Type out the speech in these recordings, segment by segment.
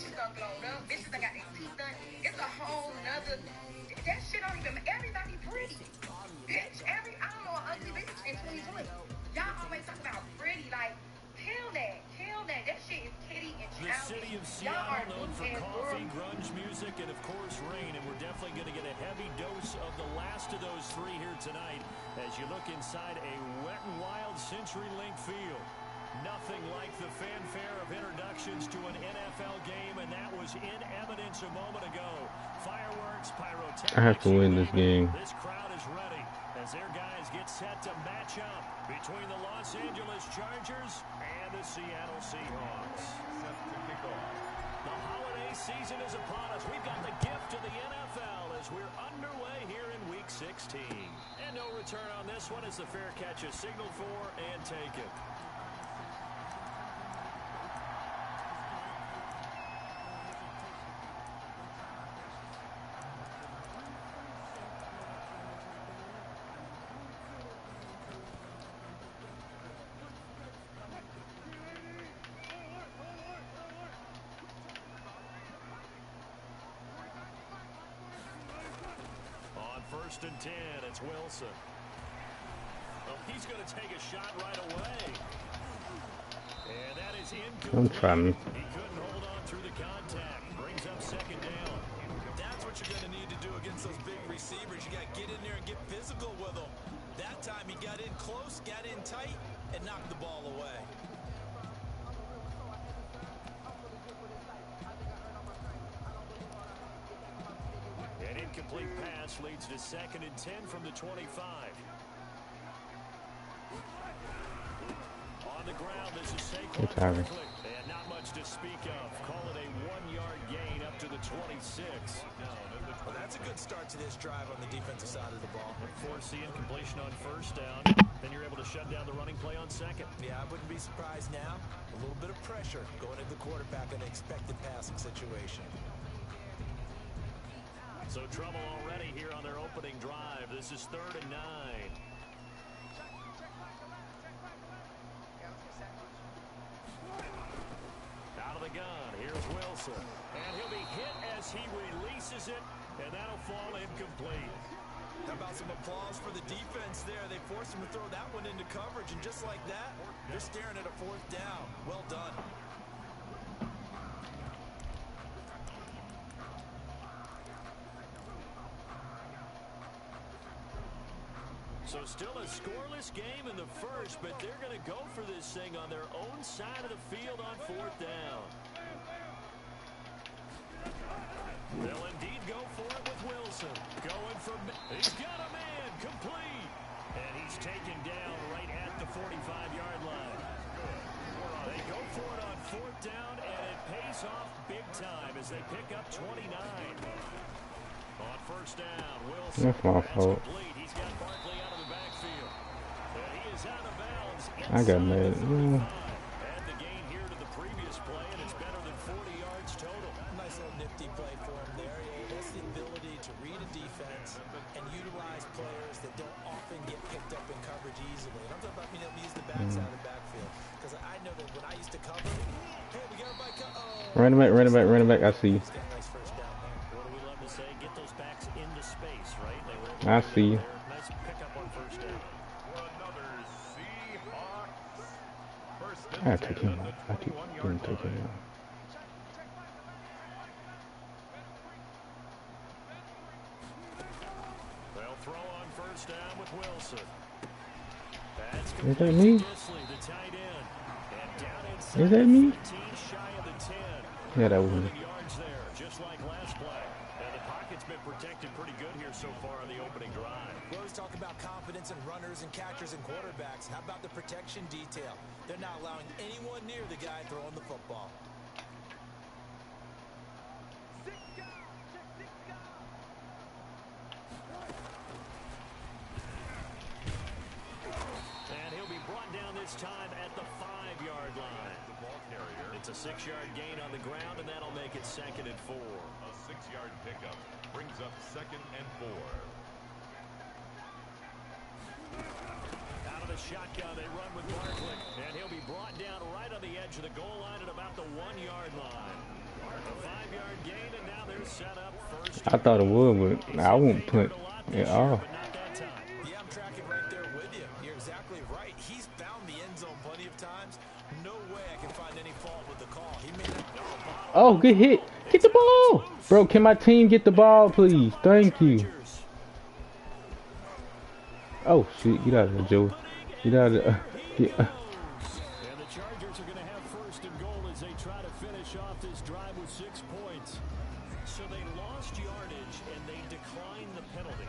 bitches done glowed up. Bitches done got their teeth done. It's a whole nother. That shit don't even. Everybody pretty. Bitch, I don't know an ugly bitch in 2020. Y'all always talk about pretty, like. Kill that. That shit is kitty and childish. The city of Seattle known for coffee, grunge music, and of course rain. And we're definitely going to get a heavy dose of the last of those three here tonight as you look inside a Wet n Wild CenturyLink field. Nothing like the fanfare of introductions to an NFL game, and that was in evidence a moment ago. Fireworks, pyrotechnics. I have to win this game. This crowd is ready as their guys get set to match up between the Los Angeles Chargers and the Seattle Seahawks. The holiday season is upon us. We've got the gift of the NFL as we're underway here in Week 16. And no return on this one as the fair catch is signaled for and taken. First and 10, it's Wilson. Oh, he's going to take a shot right away. And that is incomplete. Don't try me. He couldn't hold on through the contact. Brings up second down. That's what you're going to need to do against those big receivers. You got to get in there and get physical with them. That time he got in close, got in tight, and knocked the ball away. An incomplete pass leads to second and 10 from the 25. On the ground, this is Saquon Barkley. And not much to speak of. Call it a 1-yard gain up to the 26. Well, that's a good start to this drive on the defensive side of the ball. Force the incompletion on first down. Then you're able to shut down the running play on second. Yeah, I wouldn't be surprised now. A little bit of pressure going into the quarterback in an expected passing situation. So trouble already here on their opening drive. This is 3rd and 9. Out of the gun, here's Wilson. And he'll be hit as he releases it, and that'll fall incomplete. How about some applause for the defense there? They forced him to throw that one into coverage, and just like that, they're staring at a 4th down. Well done. So still a scoreless game in the first, but they're going to go for this thing on their own side of the field on 4th down. They'll indeed go for it with Wilson. Going for... He's got a man complete. And he's taken down right at the 45-yard line. They go for it on 4th down, and it pays off big time as they pick up 29. On first down, Wilson. That's my fault. He's got Barkley out of the backfield. And he is out of bounds. I got mad. Add the gain here to the previous play, and it's better than 40 yards total. Nice little nifty play for him there. That's the ability to read a defense and utilize players that don't often get picked up in coverage easily. And I'm talking about being able to use the backside of the backfield. Because I know that when I used to cover, hey, we got everybody Running back, I see. I see. Nice pickup on first down. I took him out. I didn't take him out. They'll throw on first down with Wilson. Is that me? Is that me? Yeah, that was me. Just like last play. And the pocket's been protected pretty good here so far on the opening drive. We always talk about confidence in runners and catchers and quarterbacks. How about the protection detail? They're not allowing anyone near the guy throwing the football. And he'll be brought down this time at the 5-yard line. It's a 6-yard gain on the ground, and that'll make it 2nd and 4. A 6-yard pickup brings up 2nd and 4. Out of the shotgun, they run with Barkley, and he'll be brought down right on the edge of the goal line at about the 1-yard line. The to set up first. I thought it would, but I won't punt at all. But not that time. Yeah, I'm tracking right there with you. You're exactly right. He's found the end zone plenty of times. No way I can find any fault with the call. He made it. Oh, good hit. Get the ball. Bro, can my team get the ball, please? Thank you. Oh, shit. Get out of there, Joey. Get out of there. Get, And the Chargers are going to have first and goal as they try to finish off this drive with 6 points. So they lost yardage and they declined the penalty.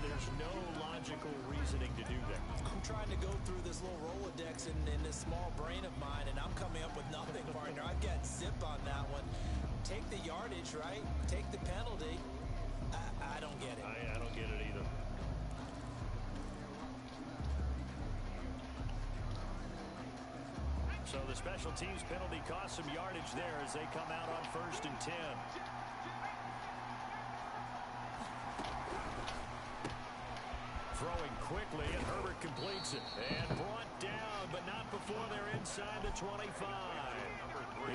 There's no logical reasoning to do that. I'm trying to go through this little Rolodex in this small brain of mine, and I'm coming up with nothing, partner. I've got zip on that one. Take the yardage, right? Take the penalty. I don't get it. I don't get it either. So the special teams penalty cost some yardage there as they come out on 1st and 10. Throwing quickly, and Herbert completes it. And brought down, but not before they're inside the 25.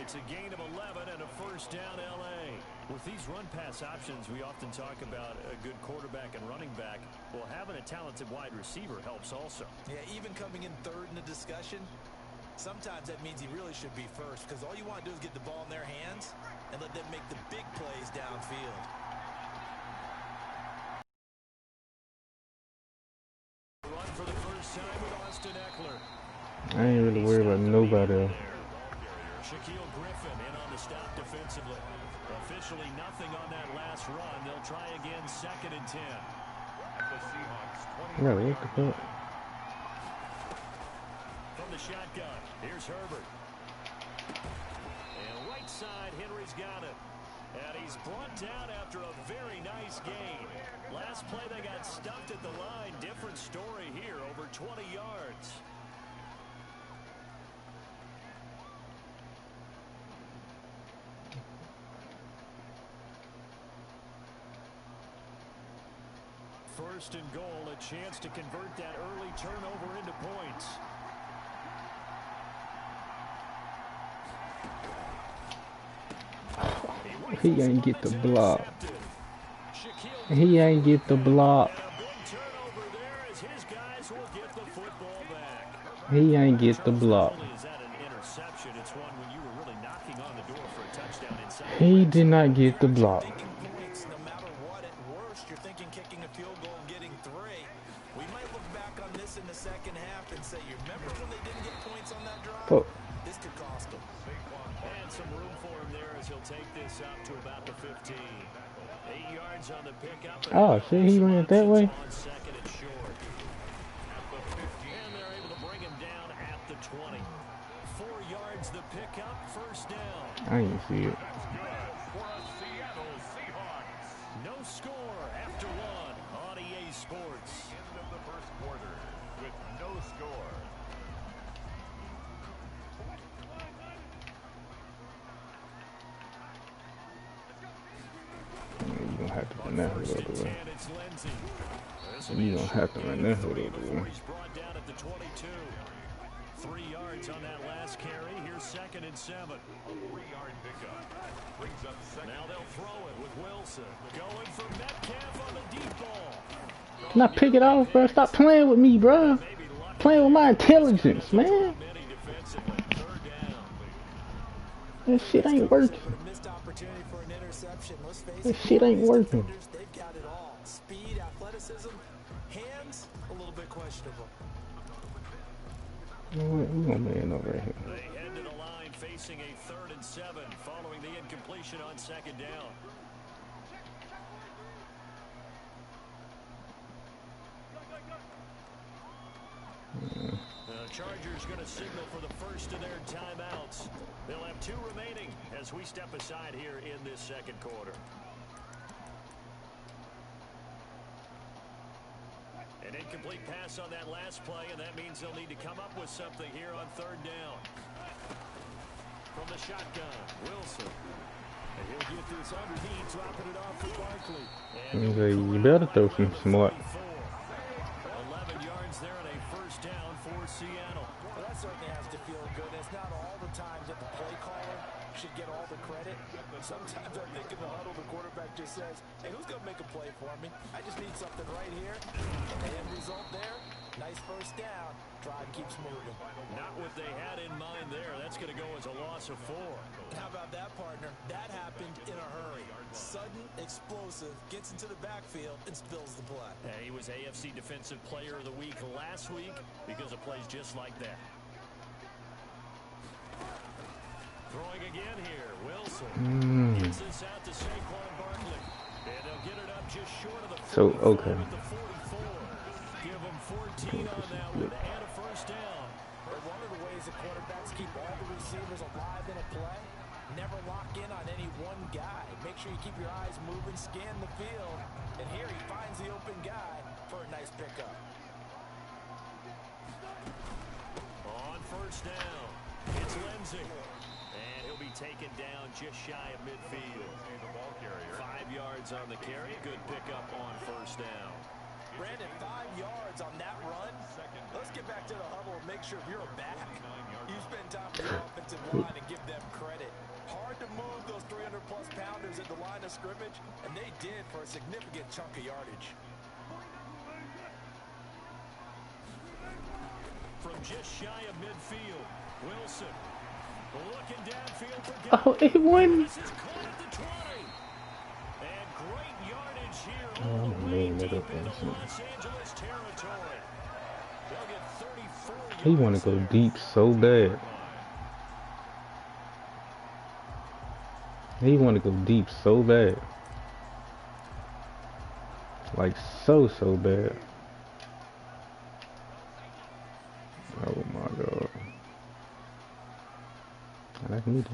It's a gain of 11 and a first down, L.A. With these run-pass options, we often talk about a good quarterback and running back. Well, having a talented wide receiver helps also. Yeah, even coming in third in the discussion, sometimes that means he really should be first, because all you want to do is get the ball in their hands and let them make the big plays downfield. Run for the first time with Austin Eckler. I ain't really worried about nobody else. Shaquille Griffin in on the stop defensively. Officially nothing on that last run. They'll try again 2nd and 10. The Seahawks 20. Yeah, what the fuck? From the shotgun, here's Herbert. And right side, Henry's got it. And he's brought down after a very nice gain. Last play they got stuffed at the line. Different story here, over 20 yards. First and goal, a chance to convert that early turnover into points. He ain't get the block. He ain't get the block. He ain't get the block. He did not get the block. No matter what, at worst, you're thinking kicking a field goal and getting 3. We might look back on this in the second half and say, you remember when they didn't get points on that drive? Fuck. This could cost them. And some room for him there as he'll take this up to about the 15. 8 yards on the pickup. Oh, shit, he ran it that way? On 2nd and short. At the 15. And they're able to bring him down at the 20. 4 yards the pickup, first down. I didn't see it. No score after 1 on EA Sports. End of the first quarter with no score. You don't have to run that hood First out and the 10, way. it's Lindsey. You don't have to run that hood out the way. He's brought down at the 22. 3 yards on that last carry. Here's 2nd and 7. A 3-yard pickup brings up second. Now they'll throw it with Wilson. Going for Metcalf on the deep ball. Can I pick it off, bro? Stop playing with me, bro. Maybe lucky. Playing with my intelligence, man. Many defensively. 3rd down. That shit ain't working. Missed opportunity for an interception. Let's face That it, shit ain't these working. defenders, they've got it all. Speed, athleticism, hands, a little bit questionable. You know what? We gonna man over here. They head to the line facing a 3rd and 7 following the incompletion on 2nd down. The Chargers going to signal for the first of their timeouts. They'll have 2 remaining as we step aside here in this 2nd quarter. An incomplete pass on that last play, and that means they'll need to come up with something here on 3rd down. From the shotgun, Wilson. And he'll get this underneath, dropping it off for Barkley. And You better throw some smart. 11 yards there and a first down for Seattle. Well, that certainly has to feel good. It's not all the time that the play caller should get all the credit. Sometimes I think in the huddle, the quarterback just says, hey, who's going to make a play for me? I just need something right here. And the end result there, nice first down. Drive keeps moving. Not what they had in mind there. That's going to go as a loss of 4. How about that, partner? That happened in a hurry. Sudden, explosive, gets into the backfield and spills the play. He was AFC Defensive Player of the Week last week because of plays just like that. Throwing again here, Wilson. Gets this out to Saquon Barkley. And they'll get it up just short of the 44 So, okay. at the 44. Give them 14 on that one and a first down. But one of the ways the quarterbacks keep all the receivers alive in a play, never lock in on any one guy. Make sure you keep your eyes moving, scan the field. And here he finds the open guy for a nice pickup. On first down, it's Lindsey. And he'll be taken down just shy of midfield. The ball carrier. 5 yards on the carry. Good pickup on first down. Brandon, 5 yards on that run. Let's get back to the huddle and make sure you're back. You spend time with your offensive line and give them credit. Hard to move those 300-plus pounders at the line of scrimmage, and they did for a significant chunk of yardage. From just shy of midfield, Wilson looking downfield for Oh, it won. This is caught at the 20. And great yardage here Oh, all the way man, deep that into offense. Los Angeles territory. They'll get 34 He want to go yards deep so bad. He want to go deep so bad. Like so bad. Oh my god. I like me too.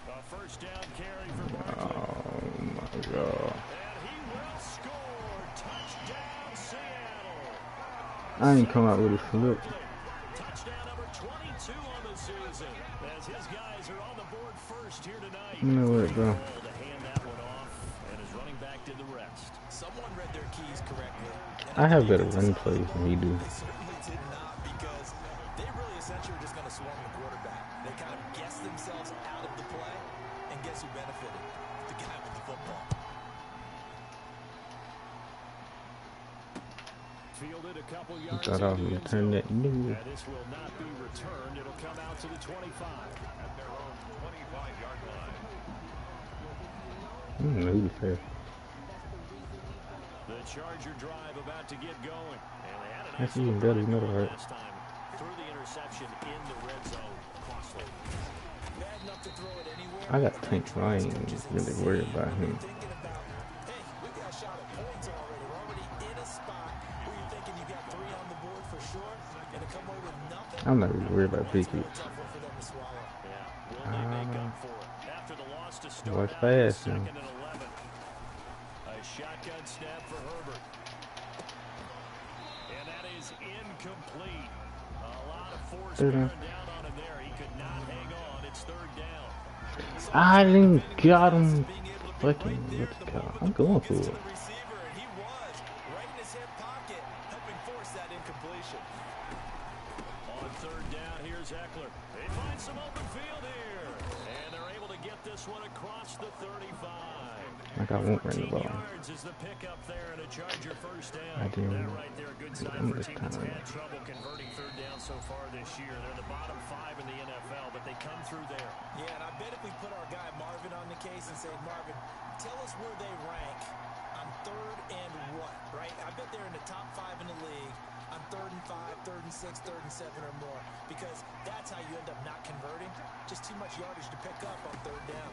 A first down carry for Barkley. Oh my god. And he will score. Touchdown, Seattle. I ain't come out with a flip. Touchdown number 22 on the season. As his guys are on the board first here tonight. You know what, bro? To hand that one off, and his running back did the rest. Someone read their keys correctly. I have better run plays than he do. They certainly did not, because they really essentially were just going to swarm the quarterback. They kind of guessed themselves out of the play, and guess who benefited? The guy with the football. Fielded a couple yards Thought I was into the gonna end turn zone. that new. This will not be returned. It'll come out to the 25. At their own 25-yard line. Who the fair? The Charger drive about to get going. And they had a That's nice even little better, run you know, going right? last time. Threw the interception in the red zone. Costly. Bad enough to throw it anywhere. I got Tank, so I ain't really worried about him. Thinking about, hey, we got a shot at points already. We're already in a spot where you're thinking you got 3 on the board for sure, and to come away with nothing. I'm not really worried about big It's a hits. tough one for them to swallow. Yeah. Will they make up for it? After the loss to start Watch out fast, second man. and 11. A shotgun snap for Herbert. And that is incomplete. A lot of force bearing down on him there. He could not hang on. It's third down. I didn't got him. Fucking, what the hell? I'm going for Gets to it. the receiver, and he was right in his hip pocket, helping force that incompletion. On third down, here's Eckler. They find some open field here. And they're able to get this one across the 35. Like I won't run the 14 ball. yards is the pickup there, and a Charger first down. I didn't. That right there, a good sign I'm for a just team that's kinda- had trouble converting third down so far this year. They're the bottom 5 in the NFL, but they come through there. Yeah, and I bet if we put our guy Marvin on the case and say, Marvin, tell us where they rank on third and what, right? I bet they're in the top 5 in the league on 3rd and 5, 3rd and 6, 3rd and 7 or more, because that's how you end up not converting. Just too much yardage to pick up on third down.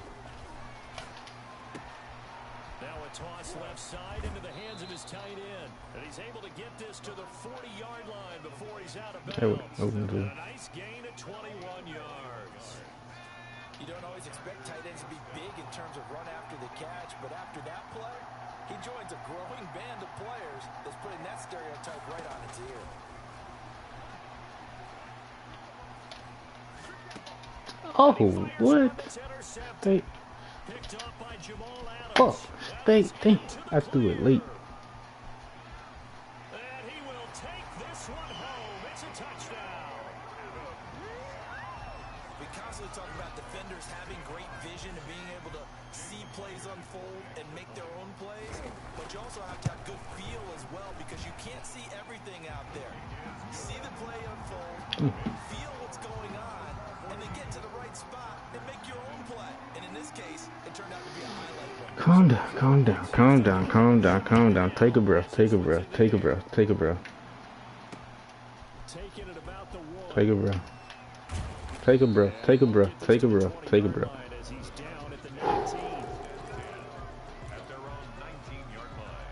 Now a toss left side into the hands of his tight end. And he's able to get this to the 40-yard line before he's out of That would bounds. open And to. a nice gain of 21 yards. You don't always expect tight ends to be big in terms of run after the catch, but after that play, he joins a growing band of players that's putting that stereotype right on its ear. Oh, what? It's intercepted. They, Picked up by Jamal Adams. oh, they, dang, I threw it late. And he will take this one home. It's a touchdown. We constantly talk about defenders unfold and make their own plays, but you also have to have good feel as well because you can't see everything out there. See the play unfold, feel what's going on, and then get to the right spot and make your own play. And in this case, it turned out to be a highlight play. Calm down, calm down, calm down, calm down, calm down. Take a breath, take a breath, take a breath, take a breath. Taking it about the one. Take a breath. Take a breath, take a breath, take a breath, take a breath. As he's down at the 19. At their own 19-yard line.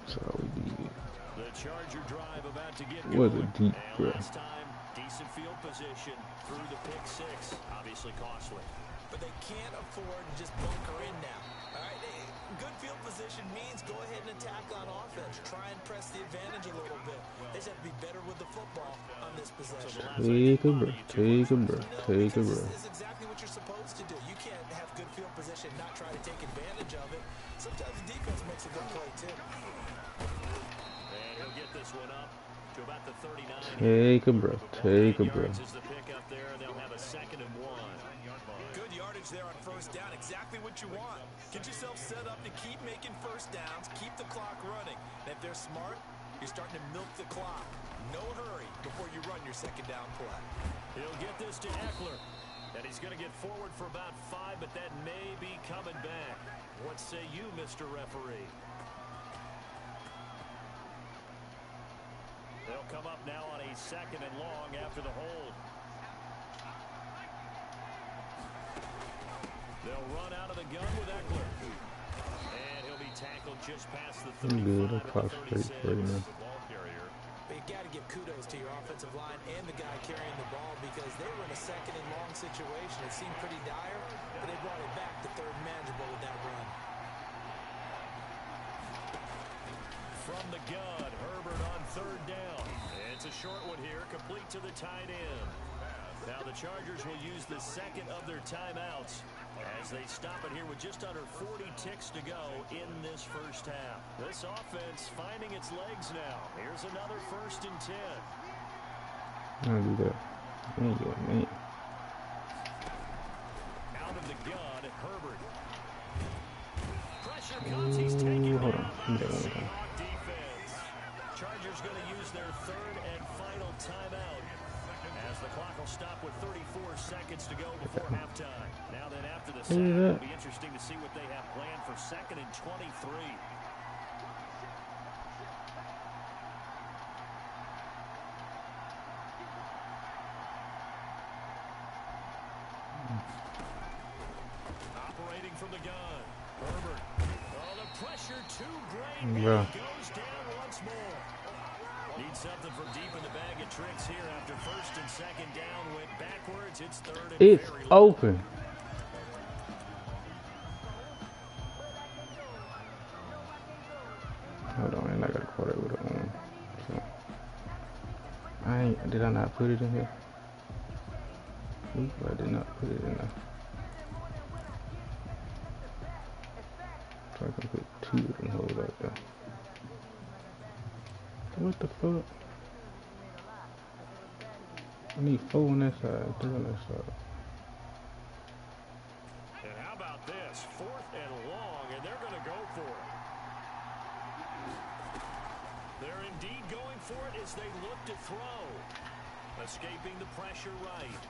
That's all we need. The Charger drive about to get Was going. a deep And breath. last time, decent field position through the pick six. Obviously costly. But they can't afford to just bunker in now. All right, good field position means go ahead and attack on offense. Try and press the advantage a little bit. They just have to be better with the football on this possession. Take a breath, take a breath, No, take a because breath. this is exactly what you're supposed to do. You can't have good field position and not try to take advantage of it. Sometimes the defense makes a good play too. And he'll get this one up to about the 39. Take a breath, take a breath. Is the pick up there, and they'll have a 2nd and 1. Good yardage there on first down. Exactly what you want. Get yourself set up to keep making first downs, keep the clock running. And if they're smart, you're starting to milk the clock. No hurry before you run your second down play. He'll get this to Eckler. And he's going to get forward for about 5, but that may be coming back. What say you, Mr. Referee? They'll come up now on a 2nd and long after the hold. They'll run out of the gun with Eckler. And he'll be tackled just past the 35. I'm good. That clock's straight for you now. The ball carrier. But you got to give kudos to your offensive line and the guy carrying the ball because they were in a 2nd and long situation. It seemed pretty dire, but they brought it back to 3rd manageable with that run. From the gun, Herbert on 3rd down. It's a short one here, complete to the tight end. Now the Chargers will use the 2nd of their timeouts as they stop it here with just under 40 ticks to go in this first half. This offense finding its legs now. Here's another 1st and 10. I'll do that. Man. Out of the gun, Herbert. Pressure comes, he's taken Hold down on. by the Give me that one more time. Seahawk defense. Chargers going to use their 3rd and final timeout as the clock will stop with 34 seconds to go before halftime. Now then, after the sack, it'll be interesting to see what they have planned for 2nd and 23. Operating from the gun, Herbert. Oh, the pressure too great. Bro. Goes down once more. Need something from deep in the bag of tricks here after 1st and 2nd down. Went backwards. It's 3rd and It's very low. open. Hold on, and I gotta call it with a one. So. Did I not put it in here? Oop, I did not put it in there. So I can put 2 of them holes out there. What the fuck? I need 4 on that side, 3 on that side. And how about this? 4th and long, and they're going to go for it. They're indeed going for it as they look to throw. Escaping the pressure right.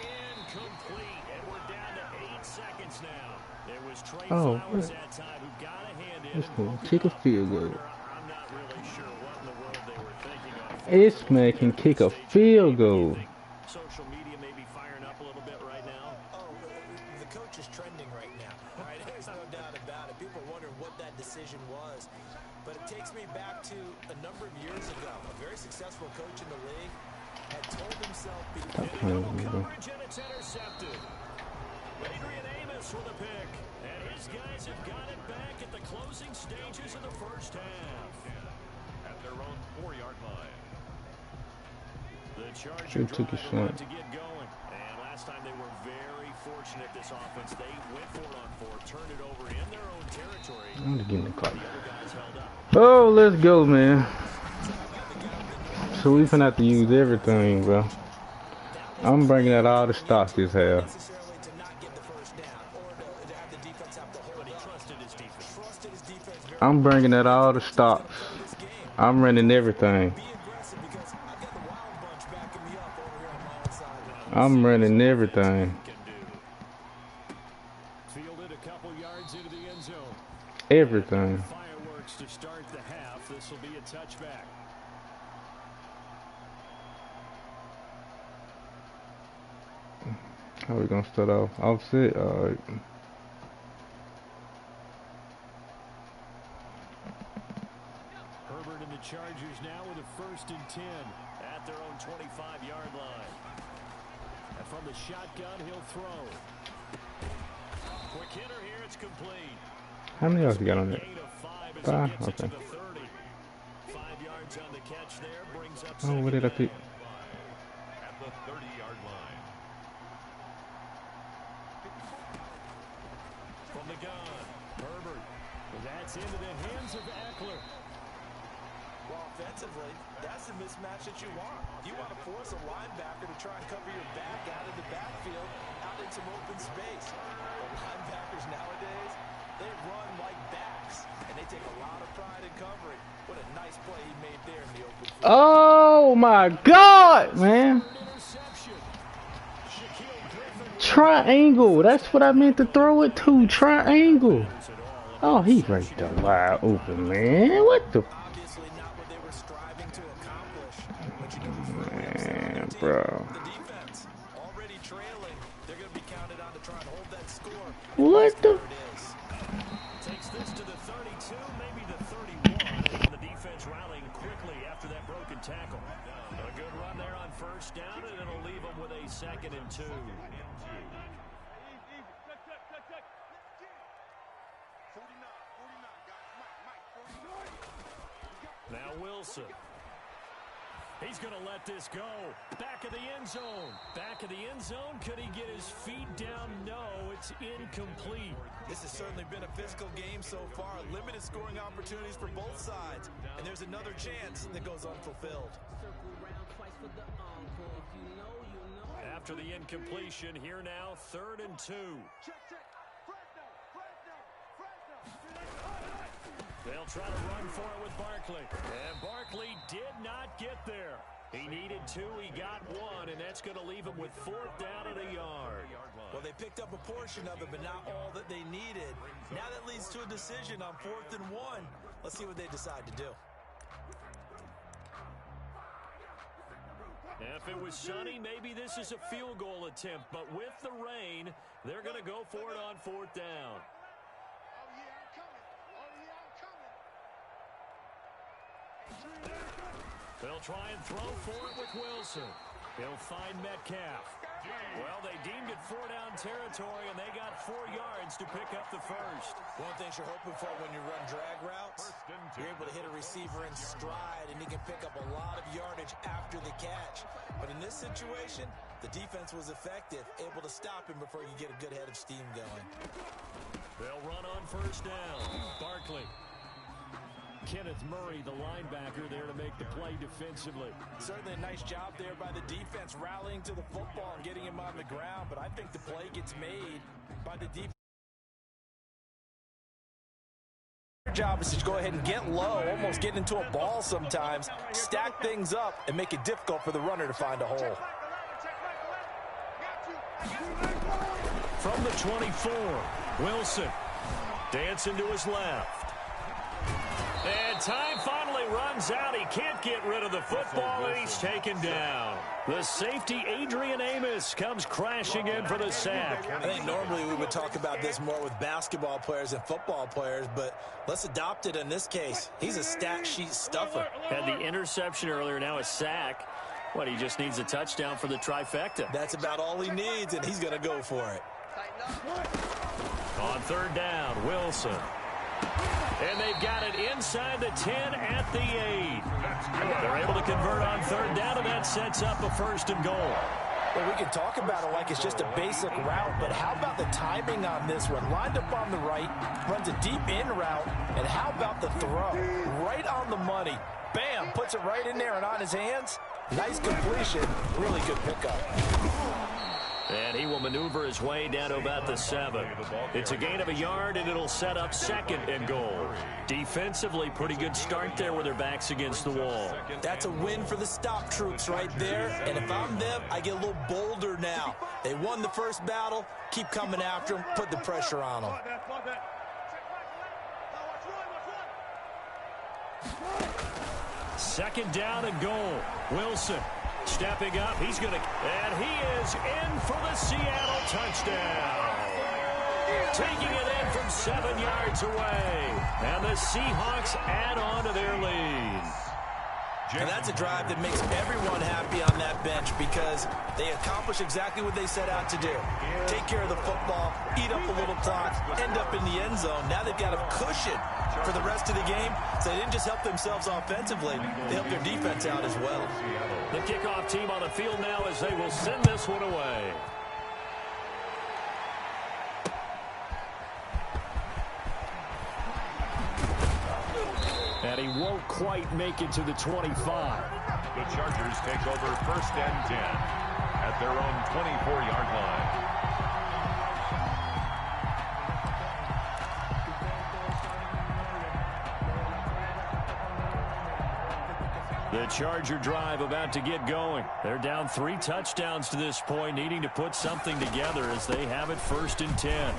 Incomplete, and we're down to 8 seconds now. It was Trey Flowers that time who got a hand in. This man kick a field goal. I'm not really sure what in the world they were thinking on. This man can kick a field goal. Social media may be firing up a little bit right now. Oh, the coach is trending right now. All right, there's no doubt about it. People are wondering what that decision was. But it takes me back to a number of years ago. A very successful coach in the league had told himself Coverage and it's intercepted. Adrian Amos with a pick. And his guys have got it back at the closing stages of the first half. At their own 4-yard line. The Charger took a drive shot. about to get going. And last time they were very fortunate, this offense. They went for it on 4, turned it over in their own territory. I'm just getting the clock. The other guys held up. Oh, let's go, man. So we finna have to use everything, bro. I'm bringing out all the stocks this half. Necessarily to not get the first down or to have the defense have to hold up. Trusted his defense very I'm bringing out all the stocks. I'm running everything. be aggressive because I've got the wild bunch backing me up over here on my own side. I'm running everything. Can do. Fielded a couple yards into the end zone. Everything. Fireworks to start the half. This will be a touchback. How we gonna start off? Offset? Alright. Herbert and the Chargers now with a 1st and 10 at their own 25-yard line. And from the shotgun, he'll throw. Quick hitter here. It's complete. How many else you got on there? Gain of 5 as Five? he gets it to Okay. the 30. 5 yards on the catch there. Brings up Oh, what did I pick? At the 30-yard line. From the gun, Herbert. That's into the hands of Eckler. Well, offensively, that's the mismatch that you want. You want to force a linebacker to try and cover your back out of the backfield, out in some open space. But linebackers nowadays, they run like backs, and they take a lot of pride in covering. What a nice play he made there in the open field. Oh my God, man. Interception. Shaquille Griffin Triangle. That's what I meant to throw it to. Triangle. Oh, he's right there wide open, man. What the? Obviously not what they were striving to accomplish. But you know, Man, bro. the defense already trailing. They're going to be counted on to try and hold that score. What the? There it is. takes this to the 32, maybe the 31. And the defense rallying quickly after that broken tackle. A good run there on 1st down, and it'll leave them with a 2nd and 2. Now Wilson. He's going to let this go. Back of the end zone. Back of the end zone. Could he get his feet down? No, it's incomplete. This has certainly been a physical game so far. Limited scoring opportunities for both sides. And there's another chance that goes unfulfilled. After the incompletion, here now, 3rd and 2. They'll try to run for it with Barkley. And Barkley did not get there. He needed 2, he got 1, and that's going to leave him with 4th down at a yard. Well, they picked up a portion of it, but not all that they needed. Now that leads to a decision on 4th and 1. Let's see what they decide to do. If it was sunny, maybe this is a field goal attempt, but with the rain, they're going to go for it on 4th down. They'll try and throw for it with Wilson. He'll find Metcalf. Well, they deemed it 4-down territory, and they got 4 yards to pick up the 1st. One thing you're hoping for when you run drag routes, you're able to hit a receiver in stride, and he can pick up a lot of yardage after the catch. But in this situation, the defense was effective, able to stop him before you get a good head of steam going. They'll run on 1st down. Barkley. Kenneth Murray, the linebacker, there to make the play defensively. Certainly a nice job there by the defense, rallying to the football and getting him on the ground. But I think the play gets made by the defense. Their job is to go ahead and get low, almost get into a ball sometimes, stack things up, and make it difficult for the runner to find a hole. From the 24, Wilson dancing to his left. And time finally runs out. He can't get rid of the football, and he's taken down. The safety, Adrian Amos, comes crashing in for the sack. I think normally we would talk about this more with basketball players and football players, but let's adopt it in this case. He's a stat sheet stuffer. Had the interception earlier, now a sack. What, he just needs a touchdown for the trifecta. That's about all he needs, and he's going to go for it. On 3rd down, Wilson. And they've got it inside the 10 at the 8. They're able to convert on 3rd down, and that sets up a 1st and goal. Well, we can talk about it like it's just a basic route, but how about the timing on this one? Lined up on the right, runs a deep in route, and how about the throw? Right on the money. Bam! Puts it right in there and on his hands. Nice completion. Really good pickup. And he will maneuver his way down to about the 7. It's a gain of a yard, and it'll set up 2nd and goal. Defensively, pretty good start there with their backs against the wall. That's a win for the stop troops right there. And if I'm them, I get a little bolder now. They won the first battle. Keep coming after them. Put the pressure on them. Second down and goal. Wilson stepping up. He's going to, and he is in for the Seattle touchdown. Taking it in from 7 yards away. And the Seahawks add on to their lead. And that's a drive that makes everyone happy on that bench because they accomplish exactly what they set out to do. Take care of the football, eat up a little clock, end up in the end zone. Now they've got a cushion for the rest of the game. So they didn't just help themselves offensively, they helped their defense out as well. The kickoff team on the field now as they will send this one away. And he won't quite make it to the 25. The Chargers take over 1st and 10 at their own 24-yard line. The Charger drive about to get going. They're down 3 touchdowns to this point, needing to put something together as they have it 1st and 10.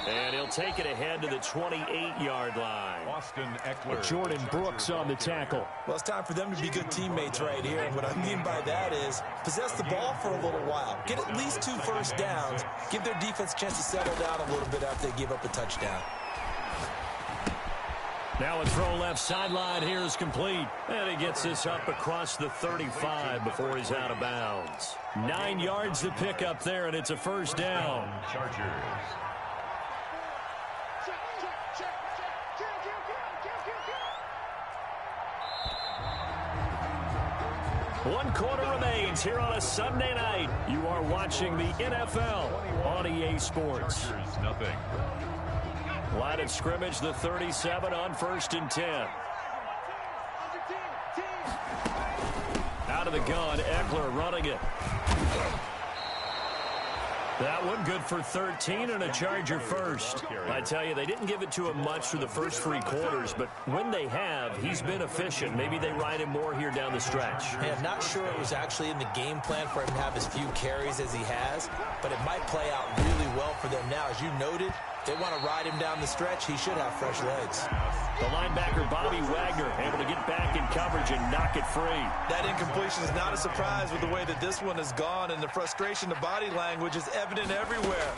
And he'll take it ahead to the 28-yard line. Austin Eckler. Jordan Brooks on the tackle. Well, it's time for them to be good teammates right here. And what I mean by that is possess the ball for a little while. Get at least 2 first downs. Give their defense a chance to settle down a little bit after they give up a touchdown. Now a throw left sideline here is complete. And he gets this up across the 35 before he's out of bounds. 9 yards to pick up there, and it's a first down. Chargers. One quarter remains here on a Sunday night. You are watching the NFL on EA Sports. Chargers, nothing. Line of scrimmage, the 37 on 1st and 10. Out of the gun, Eckler running it. That one good for 13 and a Charger first. I tell you, they didn't give it to him much through the first 3 quarters, but when they have, he's been efficient. Maybe they ride him more here down the stretch. Hey, I'm not sure it was actually in the game plan for him to have as few carries as he has, but it might play out really well for them now. As you noted, they want to ride him down the stretch. He should have fresh legs. The linebacker, Bobby Wagner, able to get back in coverage and knock it free. That incompletion is not a surprise with the way that this one has gone, and the frustration, the body language is evident everywhere.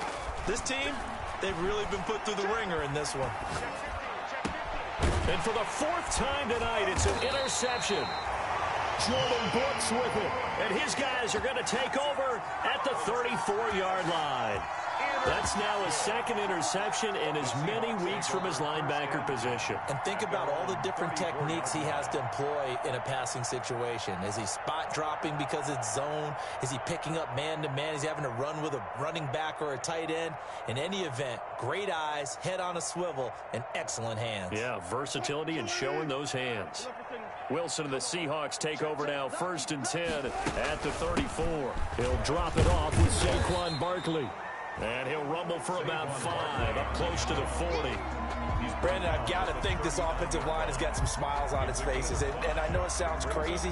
This team, they've really been put through the ringer in this one. And for the 4th time tonight, it's an interception. Jordan Brooks with it. And his guys are going to take over at the 34-yard line. That's now his 2nd interception in as many weeks from his linebacker position. And think about all the different techniques he has to employ in a passing situation. Is he spot dropping because it's zone? Is he picking up man-to-man? Is he having to run with a running back or a tight end? In any event, great eyes, head on a swivel, and excellent hands. Yeah, versatility and showing those hands. Wilson and the Seahawks take over now 1st and 10 at the 34. He'll drop it off with Saquon Barkley. And he'll rumble for about 5, up close to the 40. Brandon, I've got to think this offensive line has got some smiles on its faces. And I know it sounds crazy,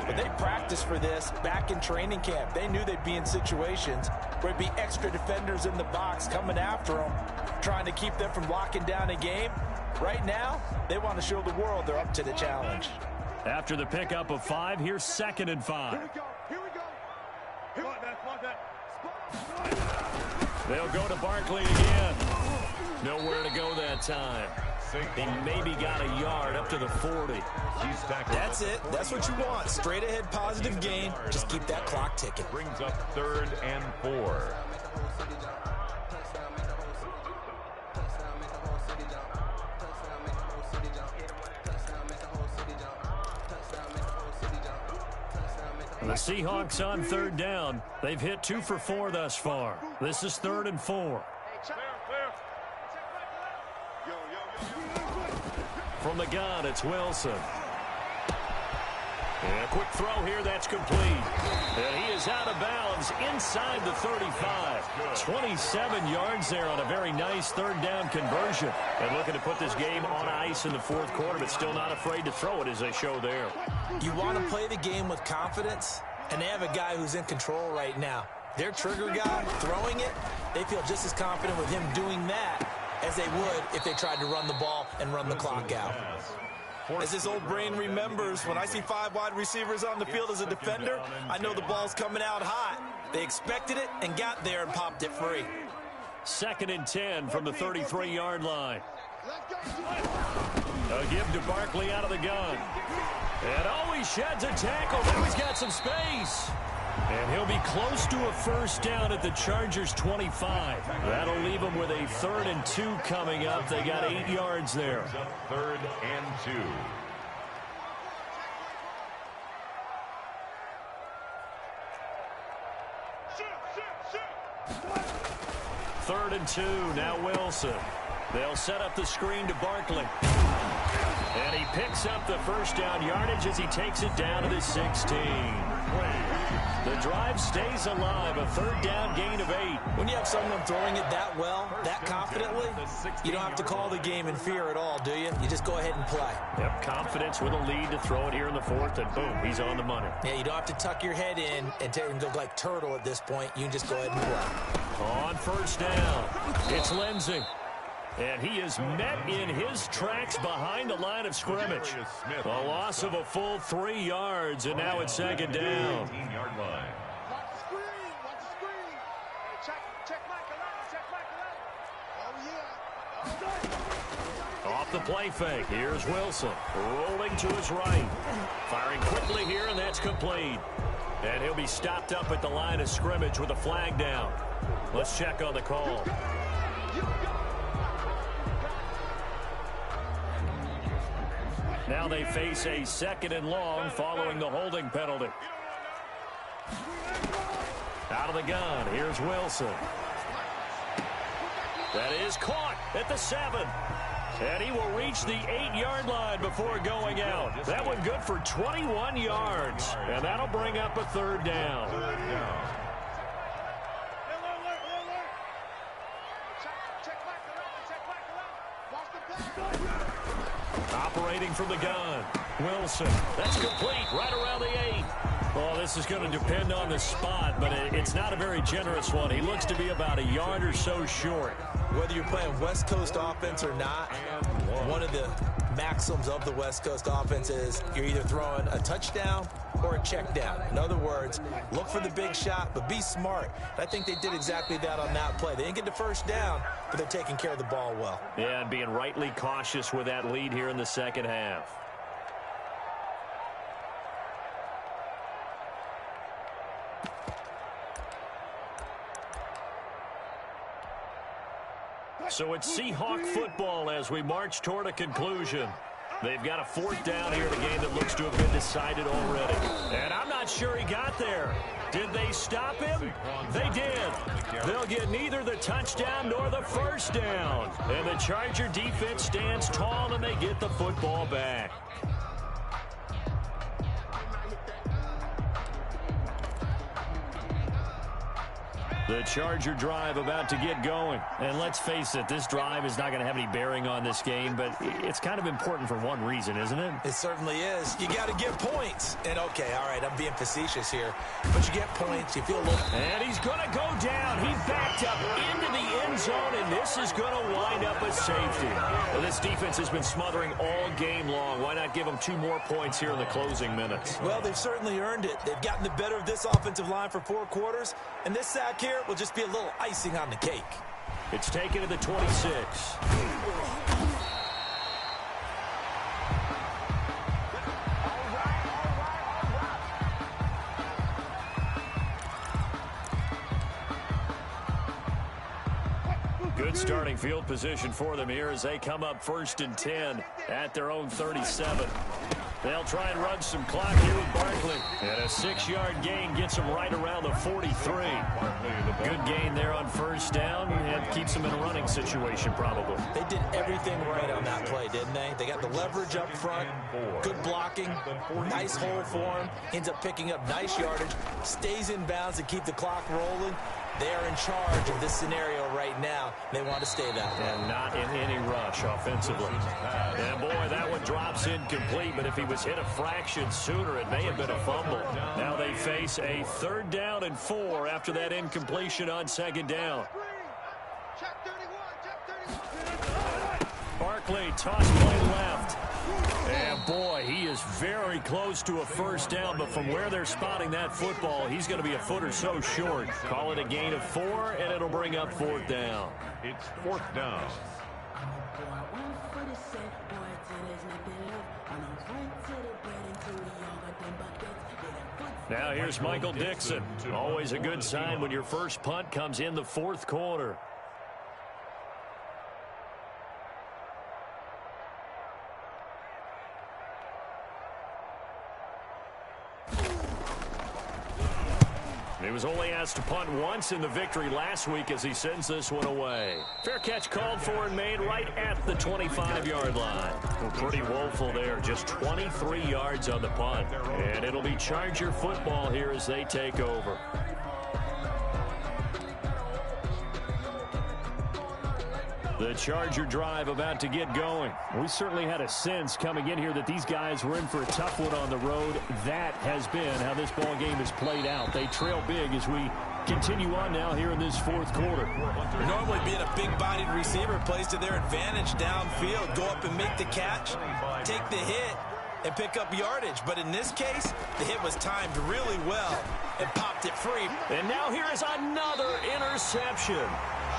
but they practiced for this back in training camp. They knew they'd be in situations where it'd be extra defenders in the box coming after them, trying to keep them from locking down a game. Right now, they want to show the world they're up to the challenge. After the pickup of 5, here's 2nd and 5. Here we go. They'll go to Barkley again. Nowhere to go that time. He maybe got a yard up to the 40. That's it. That's what you want. Straight ahead positive gain. Just keep that clock ticking. Brings up 3rd and 4. The Seahawks on 3rd down. They've hit 2 for 4 thus far. This is 3rd and 4. From the gun, it's Wilson. And a quick throw here, that's complete. And he is out of bounds inside the 35. 27 yards there on a very nice third down conversion. And looking to put this game on ice in the fourth quarter, but still not afraid to throw it as they show there. You want to play the game with confidence, and they have a guy who's in control right now. Their trigger guy throwing it, they feel just as confident with him doing that as they would if they tried to run the ball and run the clock out. As this old brain remembers, when I see 5 wide receivers on the field as a defender, I know the ball's coming out hot. They expected it and got there and popped it free. 2nd and 10 from the 33-yard line. A give to Barkley out of the gun. And he sheds a tackle. Now he's got some space. And he'll be close to a first down at the Chargers' 25. That'll leave them with a 3rd and 2 coming up. They got 8 yards there. 3rd and 2. Third and 2, now Wilson. They'll set up the screen to Barkley. And he picks up the first down yardage as he takes it down to the 16. The drive stays alive, a 3rd down gain of 8. When you have someone throwing it that well, that confidently, you don't have to call the game in fear at all, do you? You just go ahead and play. Yep, confidence with a lead to throw it here in the 4th, and boom, he's on the money. Yeah, you don't have to tuck your head in and go like turtle at this point. You can just go ahead and play. On first down, it's Lindsey. And he is met in his tracks behind the line of scrimmage. A loss of a full 3 yards, and now it's 2nd down. 18-yard line. Watch the screen. Watch the screen. Hey, check Michael out. Check Michael out. Oh, yeah. Off the play fake, here's Wilson. Rolling to his right. Firing quickly here, and that's complete. And he'll be stopped up at the line of scrimmage with a flag down. Let's check on the call. Now they face a 2nd and long following the holding penalty. Out of the gun, here's Wilson. That is caught at the 7. And he will reach the 8-yard line before going out. That one good for 21 yards. And that'll bring up a 3rd down. Operating from the gun, Wilson. That's complete right around the 8. Oh, this is going to depend on the spot, but it's not a very generous one. He looks to be about a yard or so short. Whether you're playing West Coast offense or not, one of the maxims of the West Coast offense is you're either throwing a touchdown or a check down. In other words, look for the big shot, but be smart. I think they did exactly that on that play. They didn't get the first down, but they're taking care of the ball well. Yeah, and being rightly cautious with that lead here in the second half. So it's Seahawk football as we march toward a conclusion. They've got a 4th down here in a game that looks to have been decided already. And I'm not sure he got there. Did they stop him? They did. They'll get neither the touchdown nor the first down. And the Charger defense stands tall and they get the football back. The Charger drive about to get going. And let's face it, this drive is not going to have any bearing on this game, but it's kind of important for one reason, isn't it? It certainly is. You got to get points. And, okay, all right, I'm being facetious here. But you get points, you feel a little... And he's going to go down. He backed up into the end zone, and this is going to wind up a safety. Well, this defense has been smothering all game long. Why not give them 2 more points here in the closing minutes? Well, they've certainly earned it. They've gotten the better of this offensive line for 4 quarters. And this sack here will just be a little icing on the cake. It's taken to the 26. Good starting field position for them here as they come up 1st and 10 at their own 37. They'll try and run some clock here with Barkley. And A 6-yard gain gets him right around the 43. Good gain there on first down and keeps him in a running situation probably. They did everything right on that play, didn't they? They got the leverage up front, good blocking, nice hole for him, ends up picking up nice yardage, stays in bounds to keep the clock rolling. They're in charge of this scenario right now. They want to stay that way. And not in any rush offensively. And boy, that one drops incomplete, but if he was hit a fraction sooner, it may have been a fumble. Now they face a 3rd down and 4 after that incompletion on 2nd down. Check 31, check 31. Barkley toss play left. And boy, he is very close to a first down, but from where they're spotting that football, he's going to be a foot or so short. Call it a gain of 4, and it'll bring up 4th down. It's 4th down. Now here's Michael Dixon. Always a good sign when your first punt comes in the 4th quarter. He was only asked to punt once in the victory last week as he sends this one away. Fair catch called for and made right at the 25-yard line. Well, pretty woeful there. Just 23 yards on the punt. And it'll be Charger football here as they take over. The Charger drive about to get going. We certainly had a sense coming in here that these guys were in for a tough one on the road. That has been how this ball game has played out. They trail big as we continue on now here in this 4th quarter. Normally being a big-bodied receiver plays to their advantage downfield. Go up and make the catch, take the hit, and pick up yardage. But in this case, the hit was timed really well and popped it free. And now here is another interception.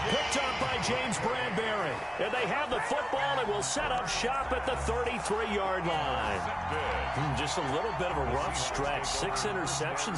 Picked up by James Bradbury. And they have the football and will set up shop at the 33-yard line. Just a little bit of a rough stretch. 6 interceptions.